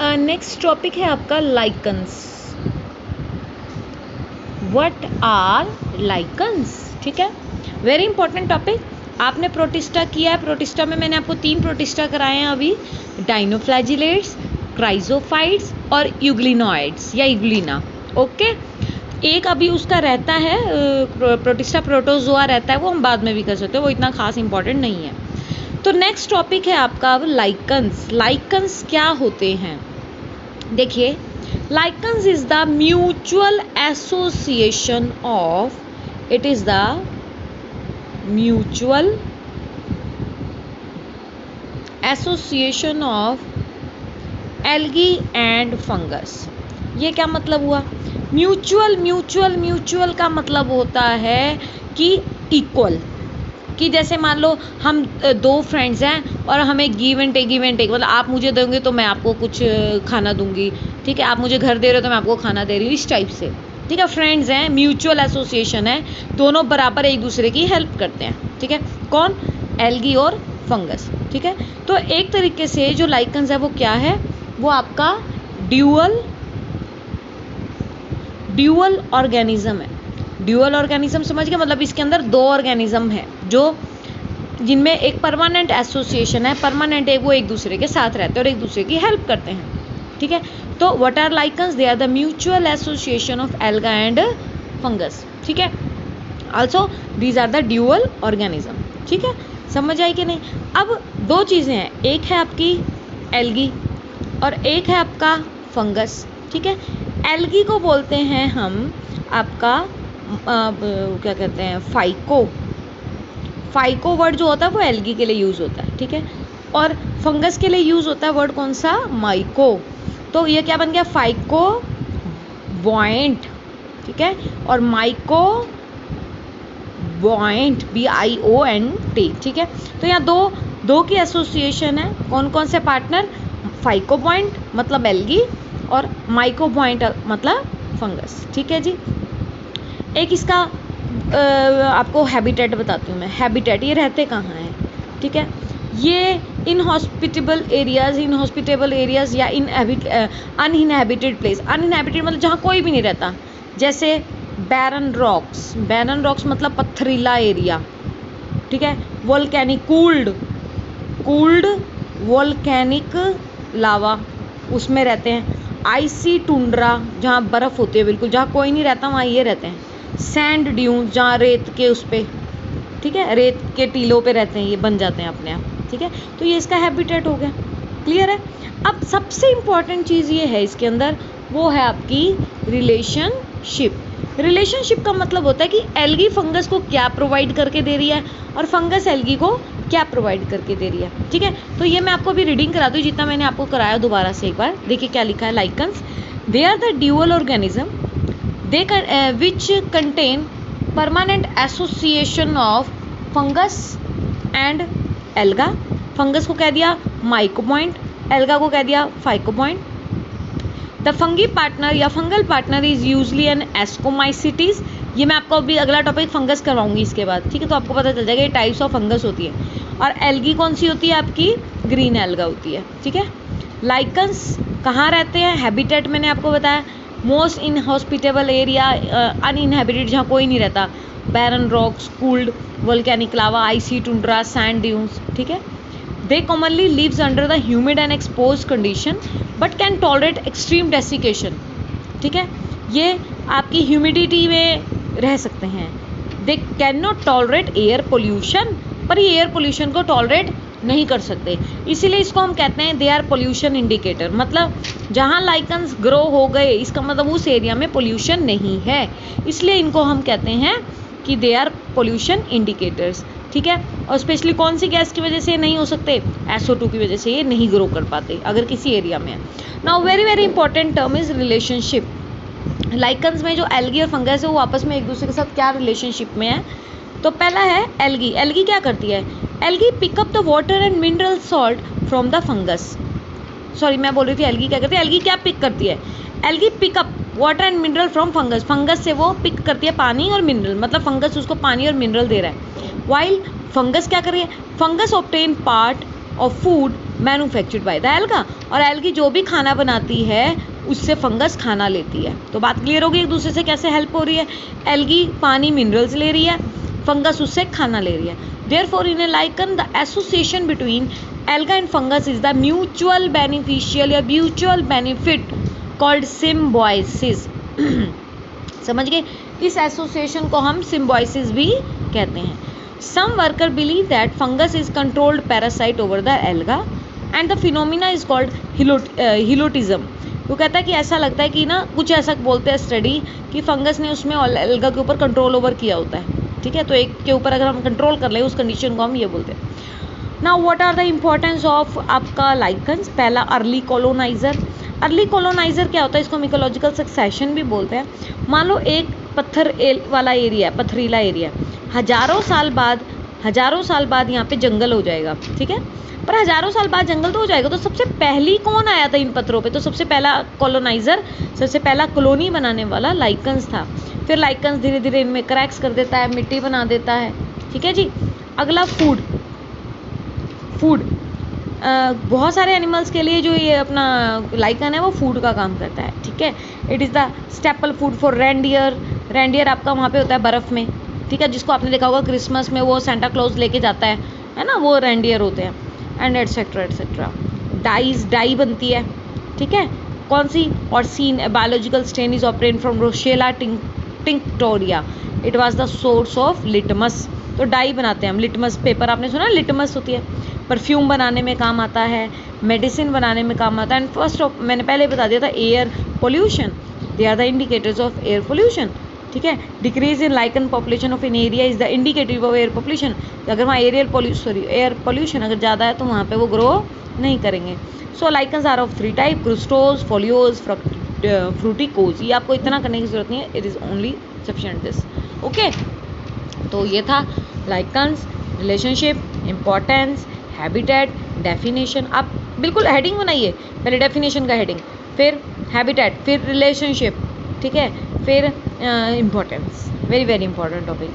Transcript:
Next topic है आपका lichens. What are lichens, ठीक है, वेरी इंपॉर्टेंट टॉपिक। आपने प्रोटिस्टा किया है, प्रोटिस्टा में मैंने आपको 3 प्रोटिस्टा कराए हैं अभी, डाइनोफ्लैजिलेट्स, क्राइजोफाइट्स और यूग्लिनोइड्स या यूग्लिना। ओके, एक अभी उसका रहता है प्रोटिस्टा प्रोटोजोआ रहता है, वो हम बाद में भी कर सकते हैं, वो इतना खास इंपॉर्टेंट नहीं है। तो नेक्स्ट टॉपिक है आपका अब लाइकन्स। लाइकन्स क्या होते हैं? देखिए, lichens is the mutual association of, it is the mutual association of algae and fungus. ये क्या मतलब हुआ? म्यूचुअल म्यूचुअल म्यूचुअल का मतलब होता है कि इक्वल, कि जैसे मान लो हम 2 फ्रेंड्स हैं और हमें गिव एंड टेक मतलब आप मुझे दोगे तो मैं आपको कुछ खाना दूंगी, ठीक है, आप मुझे घर दे रहे हो तो मैं आपको खाना दे रही हूँ, इस टाइप से, ठीक है। फ्रेंड्स हैं, म्यूचुअल एसोसिएशन है, दोनों बराबर एक दूसरे की हेल्प करते हैं, ठीक है। कौन? एल्गी और फंगस, ठीक है। तो एक तरीके से जो लाइकन्स है वो क्या है? वो आपका ड्यूअल ऑर्गेनिज्म है। ड्यूअल ऑर्गेनिज्म समझ गए, मतलब इसके अंदर 2 ऑर्गेनिज्म है जो जिनमें एक परमानेंट एसोसिएशन है, परमानेंट है, वो एक दूसरे के साथ रहते हैं और एक दूसरे की हेल्प करते हैं, ठीक है। तो what are lichens? They are the mutual association of alga and fungus, ठीक है। Also these are the dual organism, ठीक है। समझ आई कि नहीं? अब 2 चीज़ें हैं, एक है आपकी एल्गी और एक है आपका फंगस, ठीक है। एल्गी को बोलते हैं हम आपका क्या कहते हैं, फाइको वर्ड जो होता है वो एल्गी के लिए यूज़ होता है, ठीक है। और फंगस के लिए यूज़ होता है वर्ड कौन सा? माइको। तो ये क्या बन गया? फाइको बॉइंट, ठीक है, और माइको बॉइंट, BIONT, ठीक है। तो यहाँ दो की एसोसिएशन है, कौन कौन से पार्टनर? फाइको बॉइंट मतलब एल्गी और माइको बॉइंट मतलब फंगस, ठीक है जी। एक इसका आपको हैबिटेट बताती हूँ मैं। हैबिटेट, ये रहते कहाँ हैं, ठीक है। ये इनहॉस्पिटेबल एरियाज या अनइनहैबिटेड प्लेस। अनइनहैबिटेड मतलब जहाँ कोई भी नहीं रहता, जैसे बैरन रॉक्स मतलब पथरीला एरिया, ठीक है। वोल्केनिक कूल्ड वोल्केनिक लावा, उसमें रहते हैं। आइसी टुंड्रा, जहाँ बर्फ़ होती है बिल्कुल, जहाँ कोई नहीं रहता वहाँ ये रहते हैं। सैंड ड्यून्स, जहाँ रेत के उस पे, ठीक है, रेत के टीलों पे रहते हैं, ये बन जाते हैं अपने आप, ठीक है। तो ये इसका हैबिटेट हो गया, क्लियर है। अब सबसे इम्पॉर्टेंट चीज़ ये है इसके अंदर, वो है आपकी रिलेशनशिप का मतलब होता है कि एल्गी फंगस को क्या प्रोवाइड करके दे रही है और फंगस एल्गी को क्या प्रोवाइड करके दे रही है, ठीक है। तो ये मैं आपको अभी रीडिंग करा दूँ जितना मैंने आपको कराया, दोबारा से एक बार देखिए क्या लिखा है। Lichens, they are the dual organism they which contain permanent association of fungus and alga। Fungus को कह दिया माइको पॉइंट, एल्गा को कह दिया phycobiont. The fungi partner या fungal partner is usually an ascomycetes. ये मैं आपको अभी अगला टॉपिक फंगस करवाऊंगी इसके बाद, ठीक है। तो आपको पता चल जाएगा ये टाइप्स ऑफ फंगस होती है। और एल्गी कौन सी होती है? आपकी ग्रीन एल्गा होती है, ठीक है। लाइकन्स कहाँ रहते हैं? हैबिटेट मैंने आपको बताया, मोस्ट इनहॉस्पिटेबल एरिया, अनइनहैबिटेड, जहाँ कोई नहीं रहता, barren rocks, cooled volcanic lava, icy tundra, sand dunes, ठीक है। They commonly lives under the humid and expose condition but can tolerate extreme desiccation, ठीक है। ये आपकी ह्यूमिडिटी में रह सकते हैं। They can not tolerate air pollution, पर ये एयर पोल्यूशन को टॉलरेट नहीं कर सकते, इसीलिए इसको हम कहते हैं दे आर पोल्यूशन इंडिकेटर। मतलब जहाँ लाइकन्स ग्रो हो गए इसका मतलब उस एरिया में पोल्यूशन नहीं है, इसलिए इनको हम कहते हैं कि दे आर पोल्यूशन इंडिकेटर्स, ठीक है। और स्पेशली कौन सी गैस की वजह से नहीं हो सकते? SO2 की वजह से ये नहीं ग्रो कर पाते अगर किसी एरिया में है। Now very important term is relationship. Lichens में जो एल्गी और फंगस है वो आपस में एक दूसरे के साथ क्या रिलेशनशिप में है? तो पहला है एल्गी। एल्गी क्या करती है? Algae pick up the water and mineral salt from the fungus. Sorry, मैं बोल रही थी एल्गी क्या करती है। एल्गी क्या पिक करती है? Algae pick up water and mineral from fungus. Fungus से वो पिक करती है पानी और मिनरल, मतलब फंगस उसको पानी और मिनरल दे रहा है। वाइल फंगस क्या कर रही है? Fungus obtain part of food manufactured by the alga, और एल्गी जो भी खाना बनाती है उससे फंगस खाना लेती है। तो बात क्लियर होगी एक दूसरे से कैसे हेल्प हो रही है। एल्गी पानी मिनरल्स ले रही है, फंगस उससे खाना ले रही है। Therefore in a lichen the association between alga and fungus is the mutual beneficial या म्यूचुअल बेनिफिट कॉल्ड सिम्बायोसिस। समझ गए, इस एसोसिएशन को हम सिम्बायोसिस भी कहते हैं। Some worker believe that fungus is controlled parasite over the alga and the phenomena is called helotism। वो कहता है कि ऐसा लगता है कि ना, कुछ ऐसा बोलते हैं स्टडी कि फंगस ने उसमें एल्गा के ऊपर कंट्रोल ओवर किया होता है। ठीक है, तो एक के ऊपर अगर हम कंट्रोल कर ले उस कंडीशन को हम ये बोलते हैं। Now what are the importance of आपका लाइकन्स। पहला अर्ली कॉलोनाइजर। अर्ली कॉलोनाइजर क्या होता है, इसको मिकोलॉजिकल सक्सेशन भी बोलते हैं। मान लो एक पत्थर वाला एरिया, पथरीला एरिया, हजारों साल बाद यहाँ पे जंगल हो जाएगा। ठीक है, पर हजारों साल बाद जंगल तो हो जाएगा, तो सबसे पहली कौन आया था इन पत्थरों पे? तो सबसे पहला कॉलोनाइजर, सबसे पहला कॉलोनी बनाने वाला लाइकन्स था। फिर लाइकन्स धीरे धीरे इनमें क्रैक्स कर देता है, मिट्टी बना देता है। ठीक है जी। अगला फूड। बहुत सारे एनिमल्स के लिए जो ये अपना लाइकन है वो फूड का काम करता है। ठीक है, it is the staple food for reindeer आपका वहाँ पे होता है बर्फ़ में। ठीक है, जिसको आपने देखा होगा क्रिसमस में वो सेंटा क्लॉज लेके जाता है ना, वो रेंडियर होते हैं। And etcetera etcetera. डाई बनती है। ठीक है, कौन सी? और सीन biological stain is obtained from Roccella tinctoria. It was the source of litmus. तो डाई बनाते हैं हम, लिटमस पेपर आपने सुना, लिटमस होती है। परफ्यूम बनाने में काम आता है, मेडिसिन बनाने में काम आता है। एंड फर्स्ट ऑफ, मैंने पहले बता दिया था, air pollution. They are the indicators of air pollution. ठीक है, decrease in lichen population of in area is the indicative of air population. अगर वहाँ एयर पोल्यूशन अगर ज़्यादा है तो वहाँ पे वो ग्रो नहीं करेंगे। So lichens are of 3 type, crustose, foliose, fruticose. ये आपको इतना करने की जरूरत नहीं है, it is only sufficient this. Okay, तो ये था lichens, relationship, importance, habitat, definition. आप बिल्कुल हेडिंग बनाइए, पहले डेफिनेशन का हेडिंग, फिर हैबिटेट, फिर रिलेशनशिप। ठीक है, फिर importance. Very very important topic.